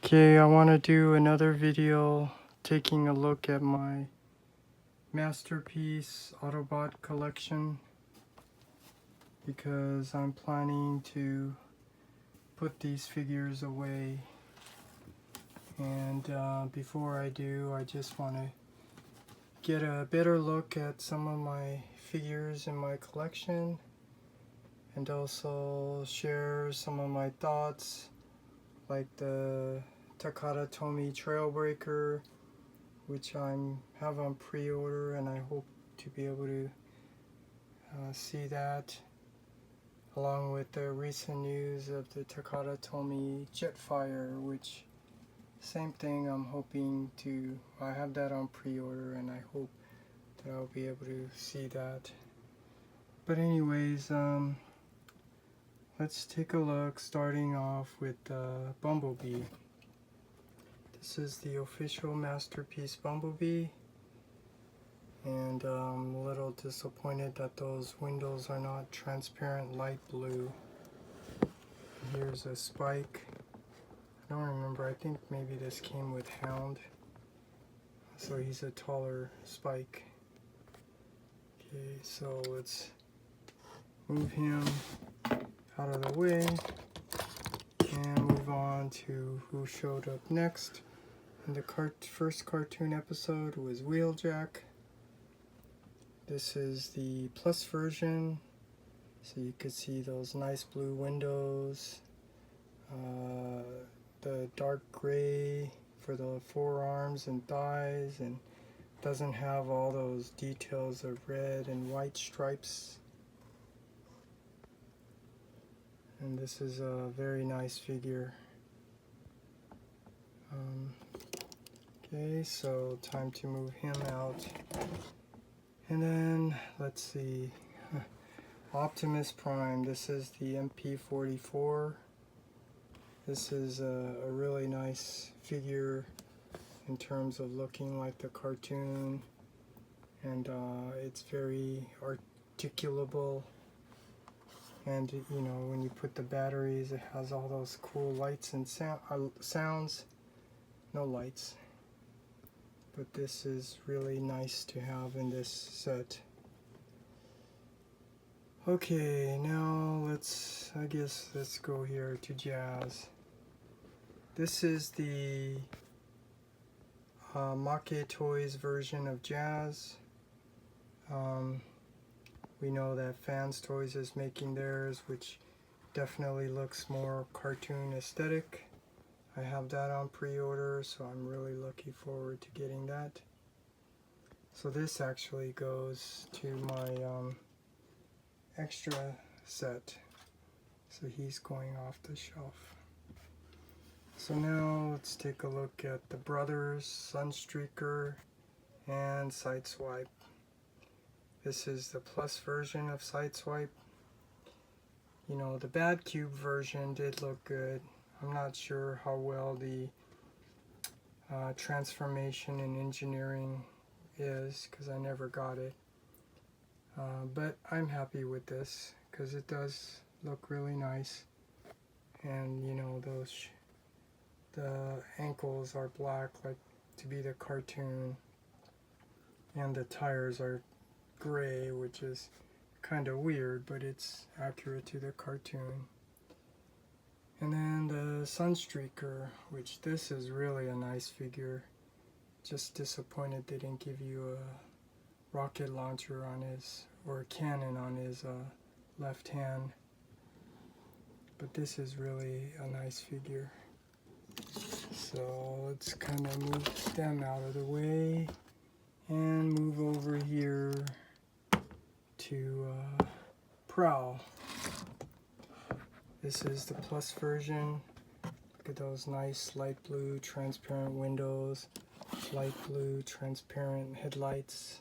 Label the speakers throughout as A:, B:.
A: Okay, I want to do another video taking a look at my masterpiece Autobot collection because I'm planning to put these figures away, and before I do, I just want to get a better look at some of my figures in my collection and also share some of my thoughts, like the Takara Tomy Trailbreaker, which I have on pre-order, and I hope to be able to see that, along with the recent news of the Takara Tomy Jetfire, which same thing. I'm hoping to, I have that on pre-order, and I hope that I'll be able to see that. But anyways, let's take a look, starting off with Bumblebee. This is the official masterpiece Bumblebee, and I'm a little disappointed that those windows are not transparent light blue. Here's a Spike. I don't remember, I think maybe this came with Hound, so he's a taller Spike. Okay, so let's move him out of the way and move on to who showed up next. And the first cartoon episode was Wheeljack. This is the plus version, so you could see those nice blue windows, the dark gray for the forearms and thighs, and doesn't have all those details of red and white stripes. And this is a very nice figure. Okay, so time to move him out. And then, let's see, Optimus Prime. This is the MP44. This is a really nice figure in terms of looking like the cartoon, and it's very articulable. And you know, when you put the batteries, it has all those cool lights and sounds. No lights. But this is really nice to have in this set. Okay, now let's go here to Jazz. This is the Make Toys version of Jazz. We know that Fans Toys is making theirs, which definitely looks more cartoon aesthetic. I have that on pre-order, so I'm really looking forward to getting that. So this actually goes to my extra set, so he's going off the shelf. So now let's take a look at the Brothers, Sunstreaker, and Sideswipe. This is the plus version of Sideswipe. You know, the Bad Cube version did look good. I'm not sure how well the transformation and engineering is, because I never got it. But I'm happy with this because it does look really nice. And you know, the ankles are black, like to be the cartoon, and the tires are gray, which is kind of weird, but it's accurate to the cartoon. And then the Sunstreaker, which this is really a nice figure. Just disappointed they didn't give you a rocket launcher on his, or a cannon on his left hand. But this is really a nice figure. So let's kind of move them out of the way and move over here to Prowl. This is the plus version. Look at those nice light blue transparent windows, light blue transparent headlights.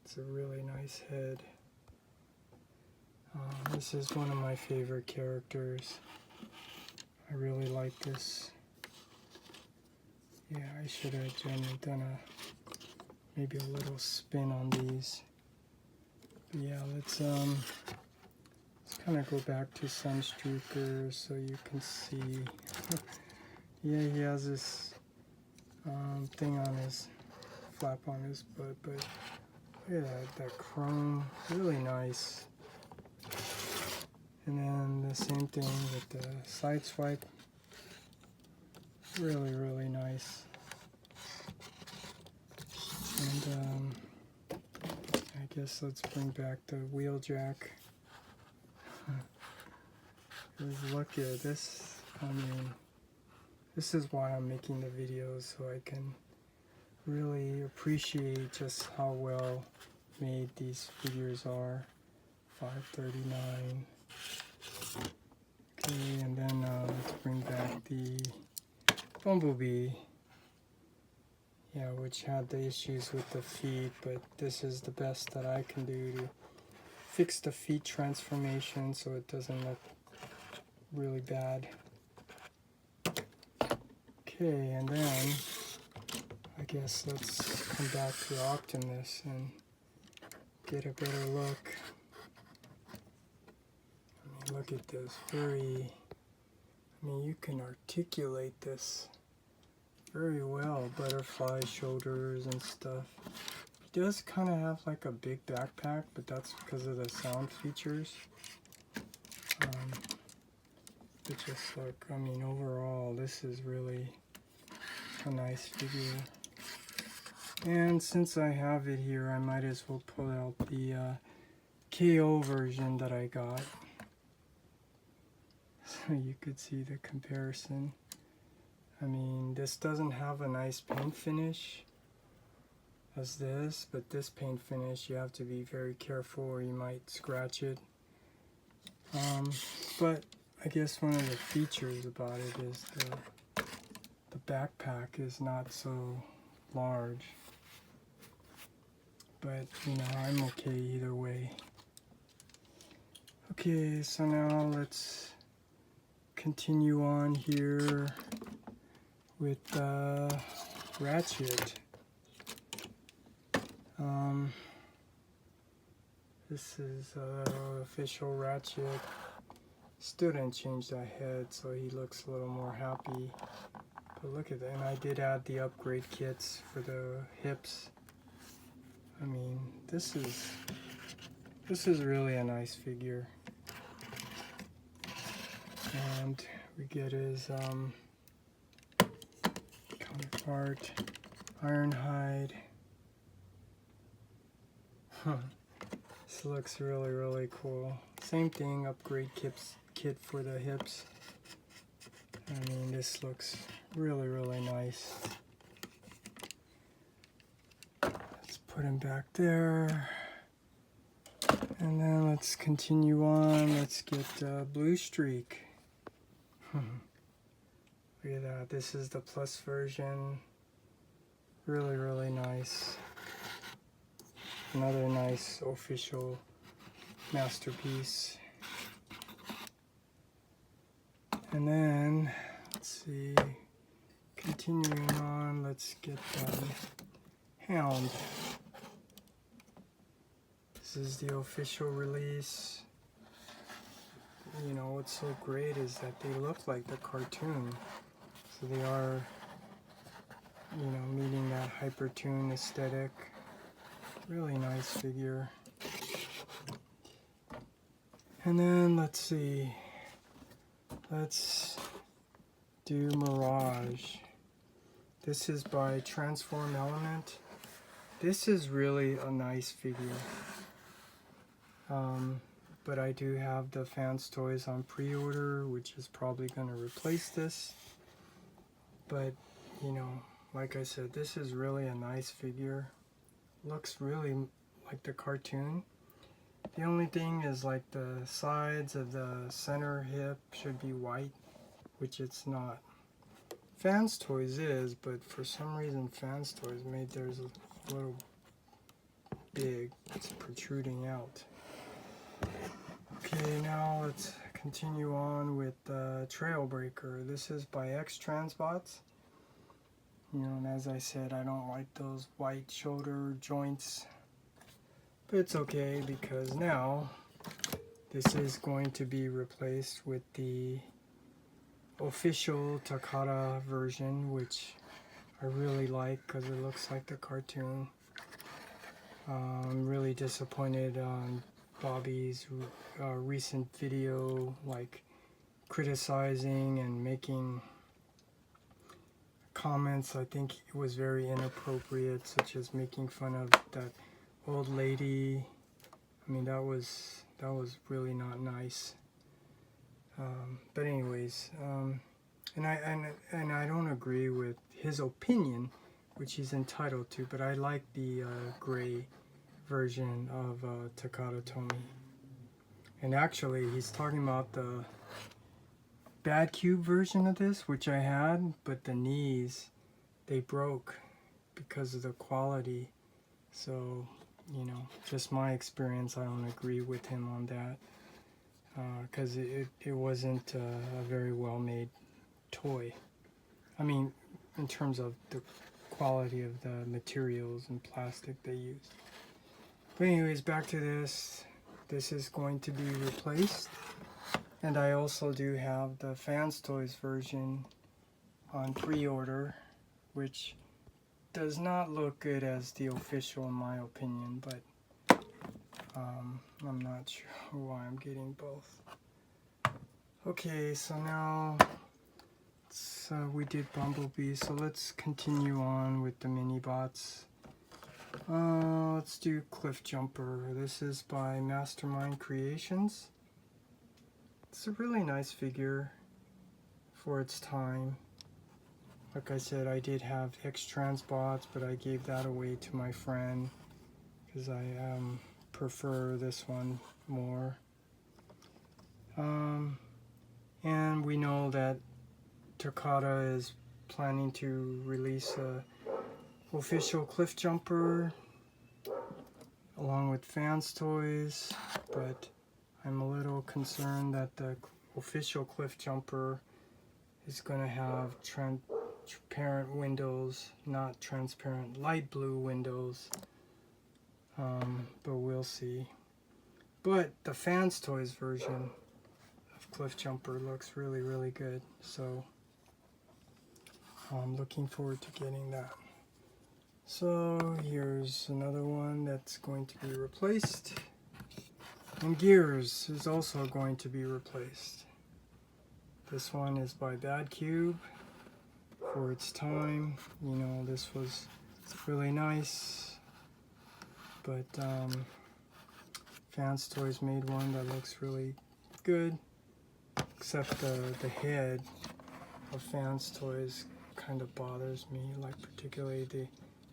A: It's a really nice head. This is one of my favorite characters. I really like this. Yeah, I should have done maybe a little spin on these. But yeah, let's kind of go back to Sunstreaker so you can see Yeah, he has this thing on his flap on his butt, but look at that chrome, really nice. And then the same thing with the side swipe, really nice. And I guess let's bring back the wheel jack. Just look at this. I mean, this is why I'm making the videos, so I can really appreciate just how well made these figures are. $5.39. Okay, and then let's bring back the Bumblebee. Yeah, which had the issues with the feet, but this is the best that I can do to fix the feet transformation so it doesn't look really bad. Okay, and then I guess let's come back to Optimus and get a better look. I mean, look at this, I mean, you can articulate this very well, butterfly shoulders and stuff. He does kind of have like a big backpack, but that's because of the sound features. But just look, I mean, overall, this is really a nice figure. And since I have it here, I might as well pull out the KO version that I got. So you could see the comparison. I mean, this doesn't have a nice paint finish as this, but this paint finish, you have to be very careful or you might scratch it. But I guess one of the features about it is the backpack is not so large. But, you know, I'm okay either way. Okay, so now let's continue on here with Ratchet. This is official Ratchet. Still didn't change that head, so he looks a little more happy. But look at that, and I did add the upgrade kits for the hips. I mean, this is really a nice figure. And we get his counterpart, Ironhide. This looks really cool. Same thing, upgrade kit for the hips. I mean, this looks really nice. Let's put him back there. And then let's continue on. Let's get Blue Streak. Look at that. This is the plus version. Really nice. Another nice official masterpiece. And then, let's see, continuing on, let's get Hound. This is the official release. You know, what's so great is that they look like the cartoon. So they are, you know, meeting that hypertoon aesthetic. Really nice figure. And then let's see. Let's do Mirage. This is by Transform Element. This is really a nice figure. But I do have the Fans Toys on pre-order, which is probably going to replace this. But, you know, like I said, this is really a nice figure. Looks really like the cartoon. The only thing is like the sides of the center hip should be white, which it's not. Fans Toys is, but for some reason Fans Toys made theirs a little big. It's protruding out. Okay, now let's continue on with Trailbreaker. This is by X-Transbots. You know, and as I said, I don't like those white shoulder joints. But it's okay because now this is going to be replaced with the official Takata version, which I really like because it looks like the cartoon. I'm really disappointed on Bobby's recent video, like criticizing and making comments. I think it was very inappropriate, such as making fun of that old lady. I mean, that was really not nice. But anyways, and I don't agree with his opinion, which he's entitled to. But I like the gray version of Takata Tomy. And actually, he's talking about the Bad Cube version of this, which I had, but the knees, they broke because of the quality. So, you know, just my experience, I don't agree with him on that. Because it wasn't a very well made toy. I mean, in terms of the quality of the materials and plastic they used. But anyways, back to this. This is going to be replaced. And I also do have the Fans Toys version on pre-order, which does not look good as the official in my opinion, but I'm not sure why I'm getting both. Okay, so now we did Bumblebee, so let's continue on with the mini-bots. Let's do Cliff Jumper. This is by Mastermind Creations. It's a really nice figure for its time. Like I said, I did have X-Trans bots, but I gave that away to my friend because I prefer this one more. And we know that Takata is planning to release a official Cliff Jumper along with Fans Toys, but I'm a little concerned that the official Cliff Jumper is going to have transparent windows, not transparent light blue windows, but we'll see. But the Fans Toys version of Cliff Jumper looks really, really good, so I'm looking forward to getting that. So here's another one that's going to be replaced. And Gears is also going to be replaced. This one is by Bad Cube. For its time, you know, this was really nice. But Fans Toys made one that looks really good. Except the head of Fans Toys kind of bothers me, like particularly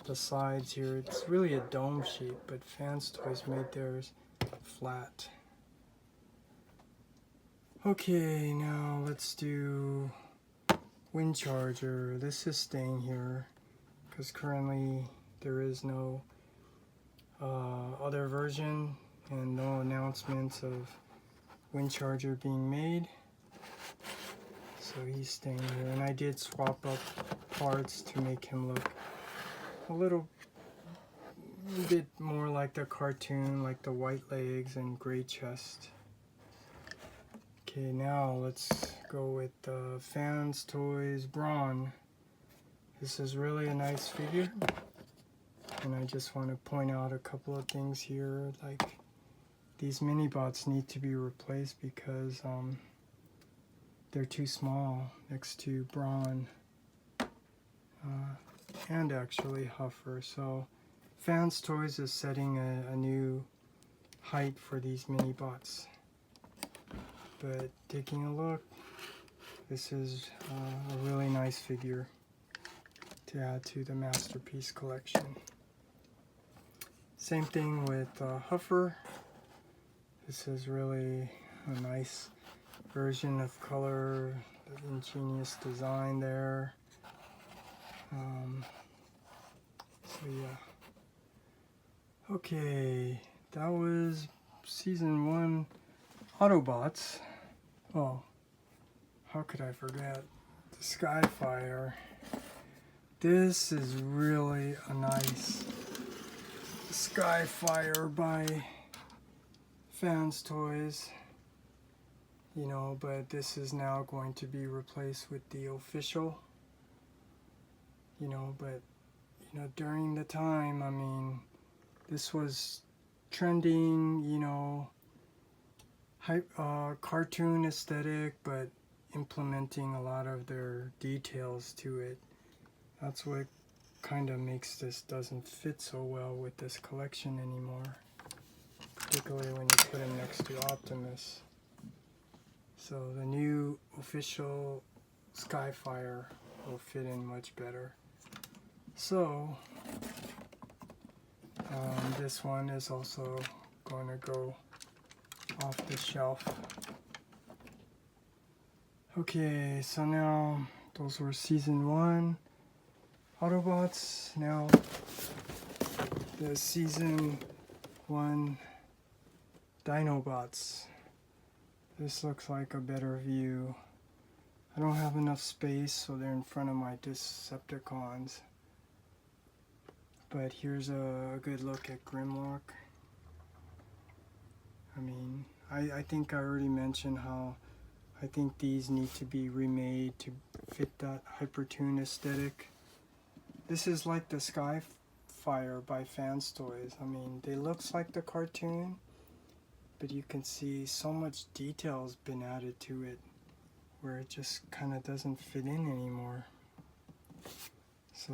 A: the sides here. It's really a dome shape, but Fans Toys made theirs flat. Okay, now let's do Wind Charger. This is staying here because currently there is no other version and no announcements of Wind Charger being made. So he's staying here, and I did swap up parts to make him look a little bit more like the cartoon, like the white legs and gray chest. Okay, now let's go with the Fans Toys Brawn. This is really a nice figure, and I just want to point out a couple of things here. Like, these mini bots need to be replaced because they're too small next to Brawn and actually Huffer. So Fans Toys is setting a new height for these mini bots. But taking a look, this is a really nice figure to add to the Masterpiece collection. Same thing with Huffer. This is really a nice version of color, the ingenious design there. So yeah. Okay, that was Season 1 Autobots. Oh, how could I forget? The Skyfire. This is really a nice Skyfire by Fans Toys. you know, but this is now going to be replaced with the official, you know, but, you know, during the time, I mean, this was trending, you know, cartoon aesthetic, but implementing a lot of their details to it. That's what kind of makes this doesn't fit so well with this collection anymore, particularly when you put him next to Optimus. So the new official Skyfire will fit in much better. So this one is also going to go off the shelf. Okay, so now those were season 1 Autobots. Now the season 1 dinobots. This looks like a better view. I don't have enough space, so they're in front of my Decepticons. But here's a good look at Grimlock. I mean, I think I already mentioned how I think these need to be remade to fit that Hypertoon aesthetic. This is like the Skyfire by Fans Toys. I mean, they looks like the cartoon, but you can see so much detail's been added to it where it just kind of doesn't fit in anymore. So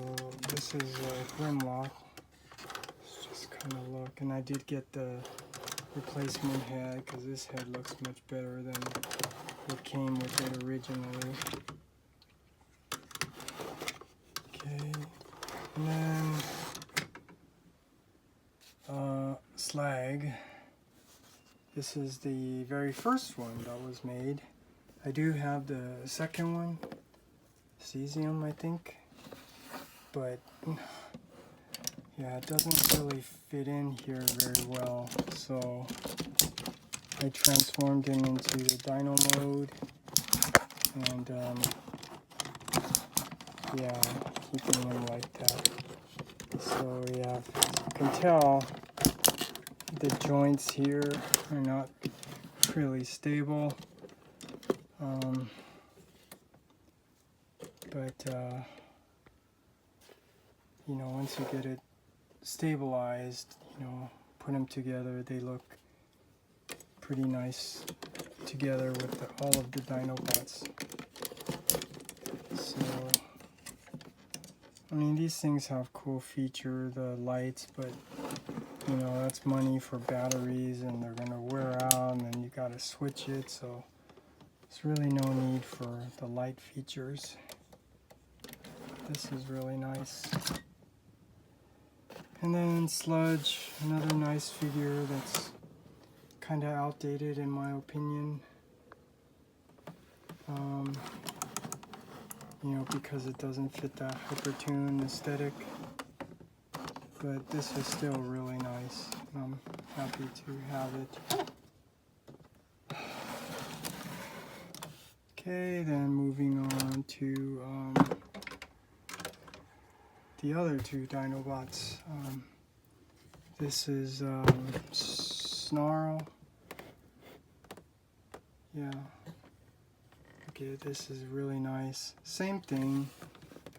A: this is Grimlock. Let's just kind of look, and I did get the replacement head because this head looks much better than what came with it originally. Okay, and then Slag. This is the very first one that was made. I do have the second one, Cesium, I think, but yeah, it doesn't really fit in here very well, so I transformed him into the Dino mode, and yeah, keeping him like that. So yeah, you can tell the joints here are not really stable, but you know, once you get it stabilized, you know, put them together, they look pretty nice together with all of the dinobots. So I mean, these things have cool feature, the lights, but you know, that's money for batteries and they're gonna wear out, and then you gotta switch it, so there's really no need for the light features. This is really nice. And then Sludge, another nice figure that's kind of outdated in my opinion. You know, because it doesn't fit that Hypertoon aesthetic. But this is still really nice. I'm happy to have it. Okay, then moving on to the other two Dinobots. This is Snarl. Yeah. Okay, this is really nice. Same thing.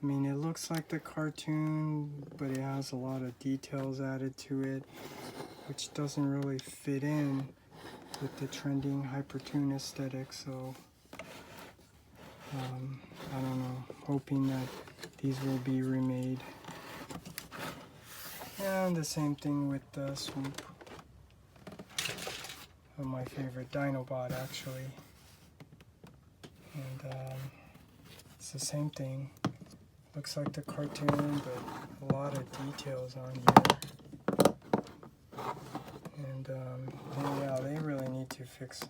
A: I mean, it looks like the cartoon, but it has a lot of details added to it, which doesn't really fit in with the trending Hypertoon aesthetic, so I don't know, hoping that these will be remade. And the same thing with the Swoop. My favorite Dinobot, actually. And it's the same thing. Looks like the cartoon, but a lot of details on here. And yeah, they really need to fix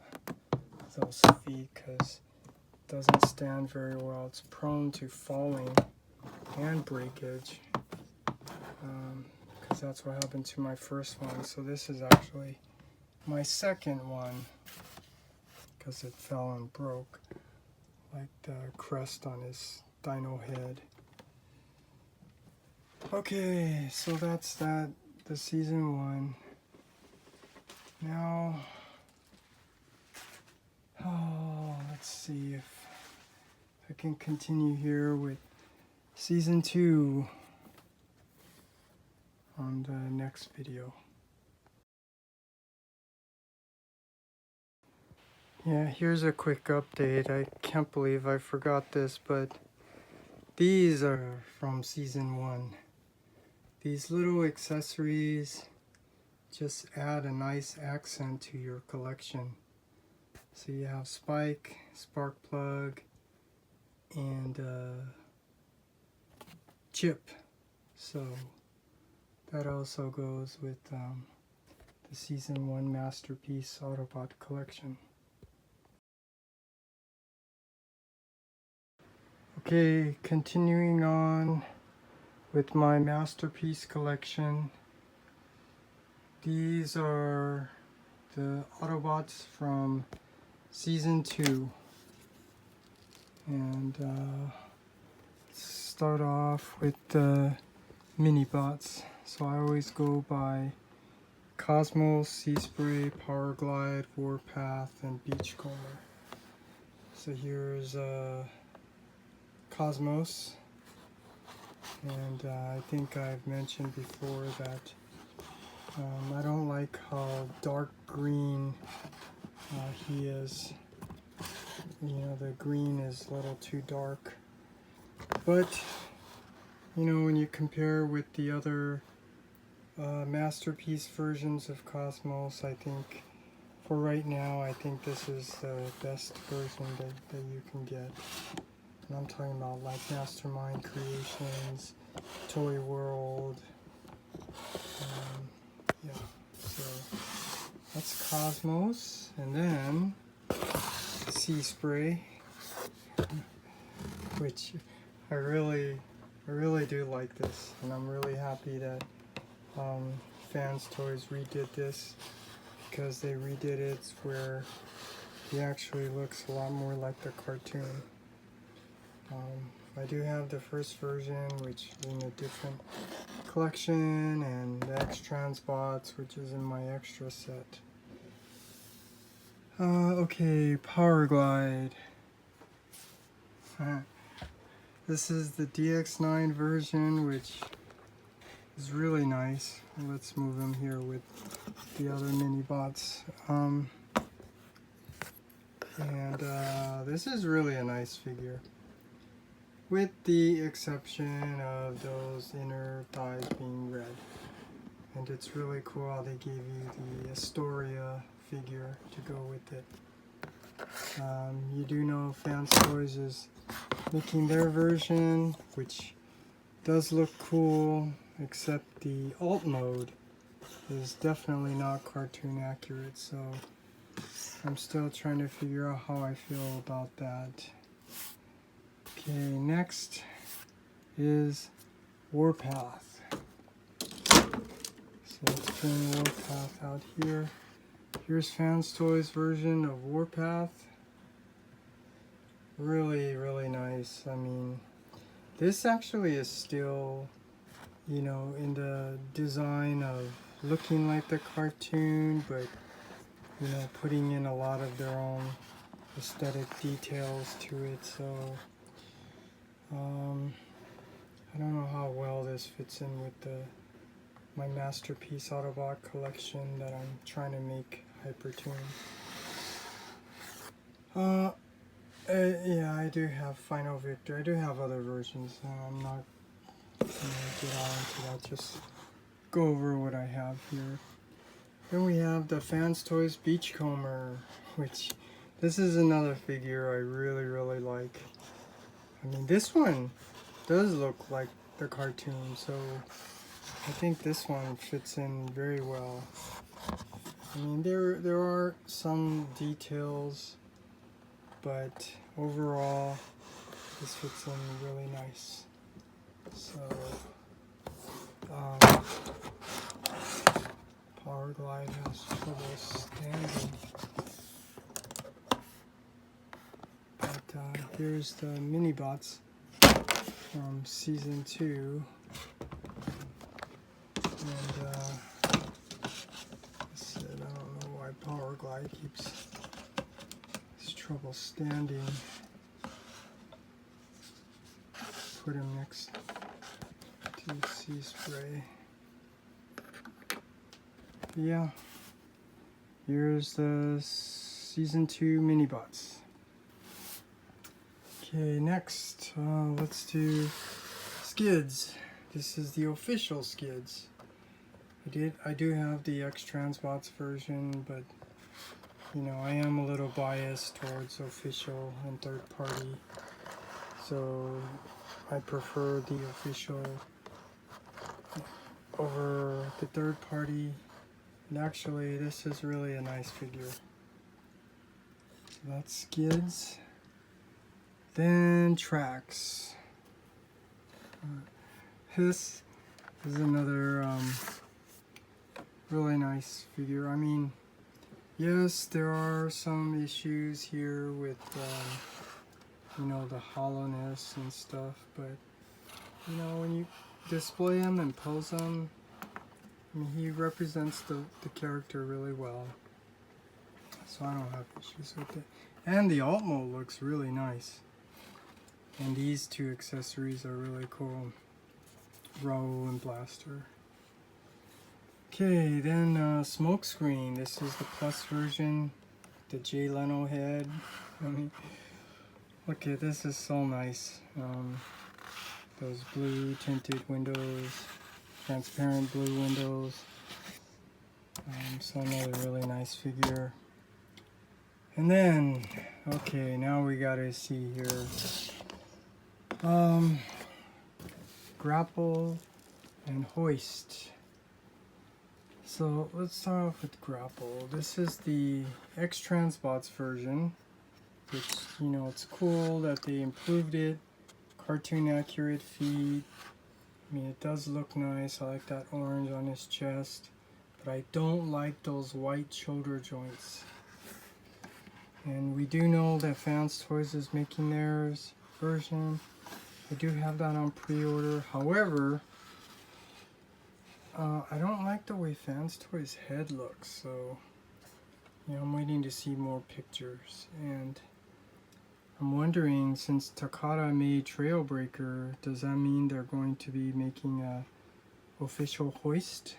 A: those feet because it doesn't stand very well. It's prone to falling and breakage, because that's what happened to my first one. So this is actually my second one because it fell and broke, like the crest on his dino head. Okay, so that's that, the season 1. Now, Oh, let's see if I can continue here with season 2 on the next video. Yeah, here's a quick update. I can't believe I forgot this, but these are from season 1. These little accessories just add a nice accent to your collection. So you have spike, spark plug, and chip. So that also goes with the season 1 masterpiece Autobot collection. Okay, continuing on with my masterpiece collection. These are the Autobots from season 2. And let's start off with the mini-bots. So I always go by Cosmos, Sea Spray, Power Glide, Warpath, and Beachcomber. So here's Cosmos, and I think I've mentioned before that I don't like how dark green he is. You know, the green is a little too dark, but you know, when you compare with the other masterpiece versions of Cosmos, I think for right now, I think this is the best version that you can get. And I'm talking about like Mastermind Creations, Toy World. Yeah, so that's Cosmos, and then Sea Spray, which I really do like this, and I'm really happy that Fans Toys redid this, because they redid it where he actually looks a lot more like the cartoon. I do have the first version, which is in a different collection, and the X-Transbots, which is in my extra set. Okay, Power Glide. This is the DX9 version, which is really nice. Let's move him here with the other mini-bots. This is really a nice figure, with the exception of those inner thighs being red. And it's really cool how they gave you the Astoria figure to go with it. You do know Fans Toys is making their version, which does look cool, except the alt mode is definitely not cartoon accurate, so I'm still trying to figure out how I feel about that. Okay, next is Warpath. So let's bring Warpath out here. Here's Fans Toys version of Warpath. Really nice. I mean, this actually is still, you know, in the design of looking like the cartoon, but you know, putting in a lot of their own aesthetic details to it. So I don't know how well this fits in with my masterpiece Autobot collection that I'm trying to make hypertoon. Yeah, I do have Final Victor. I do have other versions. I'm not going to get on into that. Just go over what I have here. Then we have the Fans Toys Beachcomber, which this is another figure I really like. I mean, this one does look like the cartoon, so I think this one fits in very well. I mean, there are some details, but overall this fits in really nice. So Power Glide has trouble standing, but here's the mini-bots from season 2, and I don't know why Power Glide keeps trouble standing. Put him next to sea spray. Yeah, here's the season 2 mini-bots. Okay, next let's do skids. This is the official skids. I do have the X-Transbots version, but you know, I am a little biased towards official and third party, so I prefer the official over the third party. And actually, this is really a nice figure. So that's skids. Then tracks. This is another really nice figure. I mean, yes, there are some issues here with you know, the hollowness and stuff, but you know, when you display him and pose him, I mean, he represents the character really well, so I don't have issues with it. And the alt mode looks really nice, and these two accessories are really cool, Row and Blaster. Okay, then Smokescreen. This is the plus version, the Jay Leno head. I mean, okay, this is so nice. Those blue tinted windows, transparent blue windows. So another really nice figure. And then, okay, now we gotta see here. Grapple and Hoist. So let's start off with Grapple. This is the X-Transbots version, which, you know, it's cool that they improved it. Cartoon accurate feet. I mean, it does look nice. I like that orange on his chest, but I don't like those white shoulder joints. And we do know that Fans Toys is making theirs version. I do have that on pre-order. However, I don't like the way Fans Toys head looks, so you know, I'm waiting to see more pictures. And I'm wondering, since Takata made Trailbreaker, does that mean they're going to be making a official Hoist?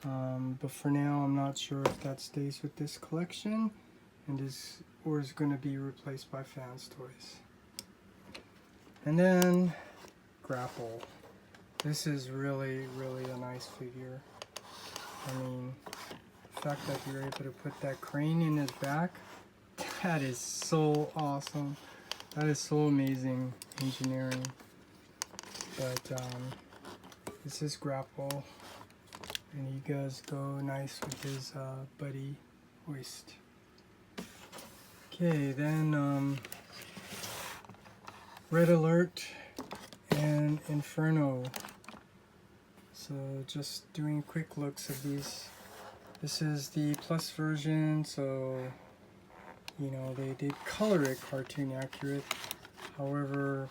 A: But for now, I'm not sure if that stays with this collection and is going to be replaced by Fans Toys. And then Grapple. This is really, really a nice figure. I mean, the fact that you're able to put that crane in his back, that is so awesome. That is so amazing engineering. But this is Grapple, and he does go nice with his buddy Hoist. Okay, then Red Alert and Inferno. So just doing quick looks of these. This is the plus version, so you know, they did color it cartoon accurate. However,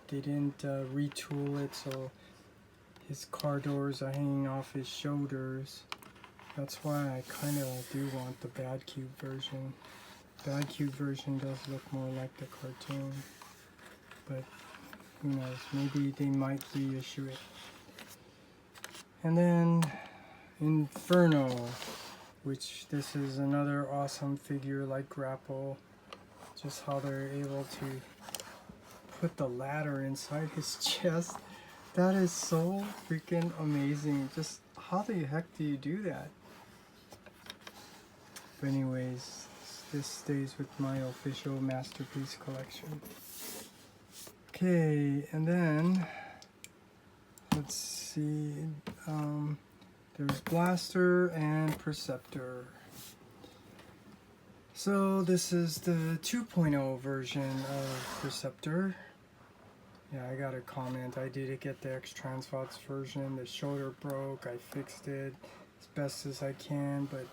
A: they didn't retool it, so his car doors are hanging off his shoulders. That's why I kind of do want the Bad Cube version. Bad Cube version does look more like the cartoon, but who knows, maybe they might reissue it. And then Inferno, which this is another awesome figure like Grapple. Just how they're able to put the ladder inside his chest. That is so freaking amazing. Just how the heck do you do that? But anyways, this stays with my official Masterpiece collection. Okay, and then let's see, there's Blaster and Perceptor. So this is the 2.0 version of Perceptor. Yeah, I got a comment. I did get the X-Transbots version. The shoulder broke. I fixed it as best as I can, but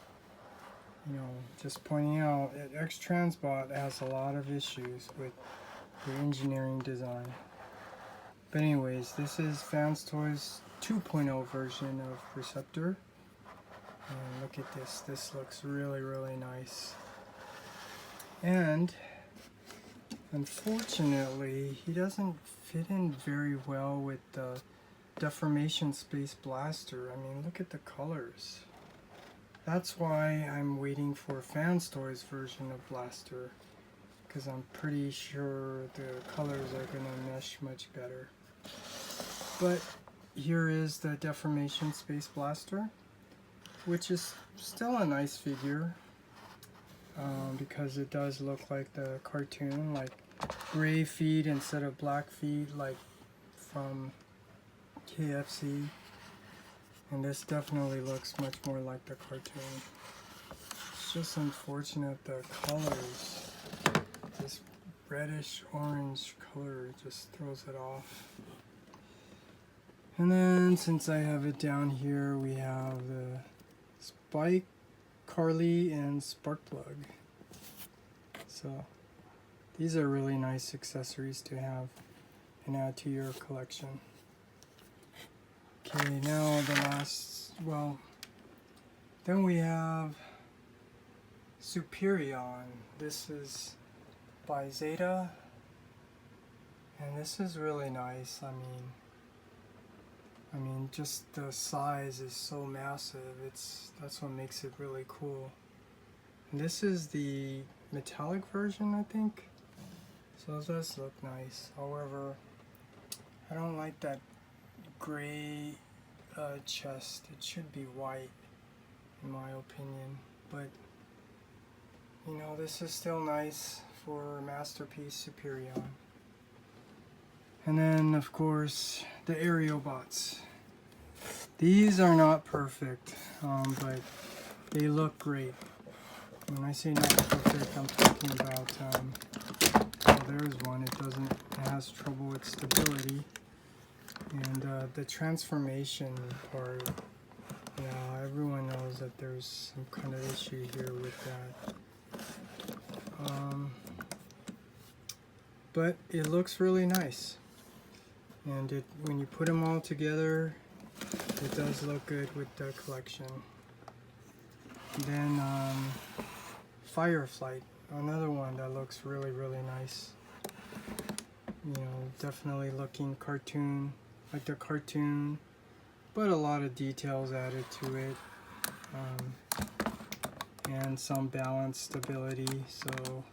A: you know, just pointing out, X-Transbot has a lot of issues with the engineering design. But anyways, this is Fans Toys 2.0 version of Perceptor. And look at this. This looks really, really nice. And unfortunately, he doesn't fit in very well with the Deformation Space Blaster. I mean, look at the colors. That's why I'm waiting for Fans Toys version of Blaster, because I'm pretty sure the colors are going to mesh much better. But here is the Deformation Space Blaster, which is still a nice figure, because it does look like the cartoon, like gray feet instead of black feet, like from KFC. And this definitely looks much more like the cartoon. It's just unfortunate the colors. This reddish orange color just throws it off. And then since I have it down here, we have the Spike, Carly, and Sparkplug. So these are really nice accessories to have and add to your collection. Okay, now the last, well, then we have Superion. This is by Zeta, and this is really nice. I mean, just the size is so massive. That's what makes it really cool. And this is the metallic version, I think. So it does look nice. However, I don't like that gray chest. It should be white, in my opinion. But you know, this is still nice for Masterpiece Superion. And then, of course, the Autobots. These are not perfect, but they look great. When I say not perfect, I'm talking about, oh, there's one. It has trouble with stability. And the transformation part, yeah, everyone knows that there's some kind of issue here with that. But it looks really nice. And when you put them all together, it does look good with the collection. And then Fireflight, another one that looks really, really nice. You know, definitely looking cartoon, like the cartoon, but a lot of details added to it. And some balance stability, so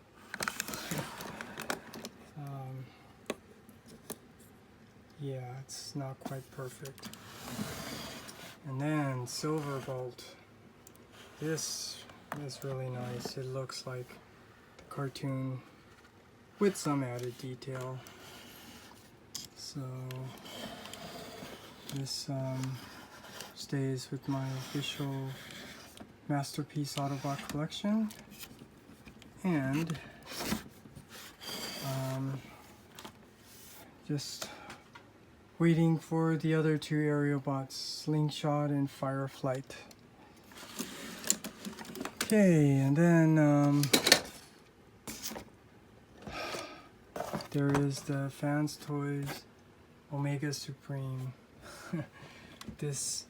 A: yeah, it's not quite perfect. And then Silverbolt. This is really nice. It looks like the cartoon with some added detail. So this stays with my official Masterpiece Autobot collection. And just waiting for the other two Autobots, Slingshot and Fireflight. Okay, and then there is the Fans Toys Omega Supreme. This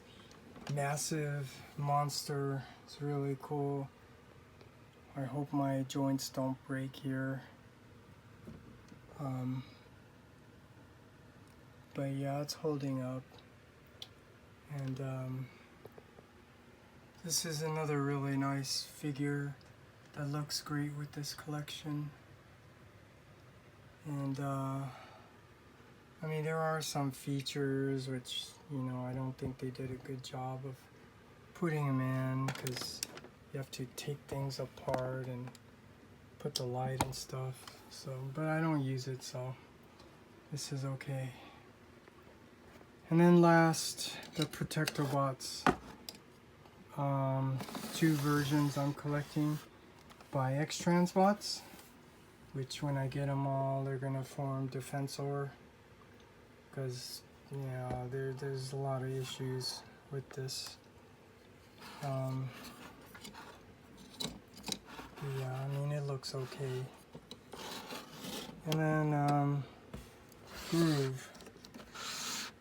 A: massive monster is really cool. I hope my joints don't break here. But yeah, it's holding up. And this is another really nice figure that looks great with this collection. And I mean, there are some features which, you know, I don't think they did a good job of putting them in, because you have to take things apart and put the light and stuff. So, but I don't use it, so this is okay. And then last, the Protectobots. Two versions I'm collecting by X-Transbots, which when I get them all, they're gonna form Defensor, because yeah, there's a lot of issues with this. Yeah, I mean, it looks okay. And then Groove.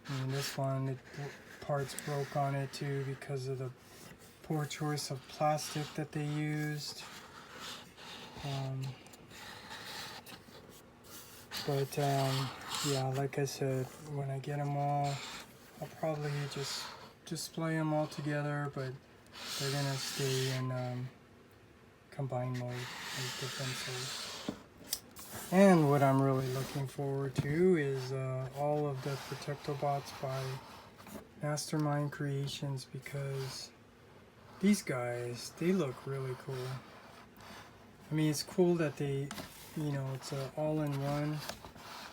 A: And this one, parts broke on it too because of the poor choice of plastic that they used. But yeah, like I said, when I get them all, I'll probably just display them all together, but they're gonna stay in combined mode as defensive. And what I'm really looking forward to is all of the Protectobots by Mastermind Creations, because these guys, they look really cool. I mean, it's cool that they, you know, it's all-in-one.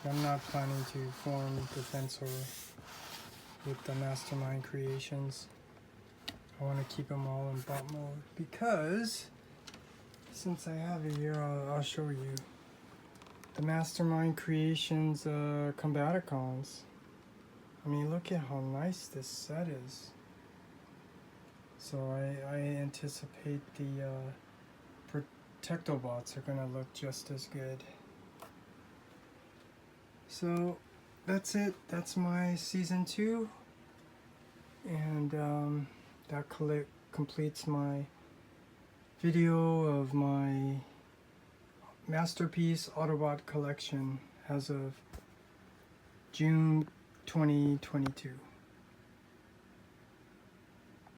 A: I'm not planning to form Defensor with the Mastermind Creations. I want to keep them all in bot mode because, since I have it here, I'll show you. The Mastermind Creations Combaticons. I mean, look at how nice this set is. So I anticipate the Protectobots are going to look just as good. So that's it. That's my season 2. And that completes my video of my Masterpiece Autobot collection as of June 2022.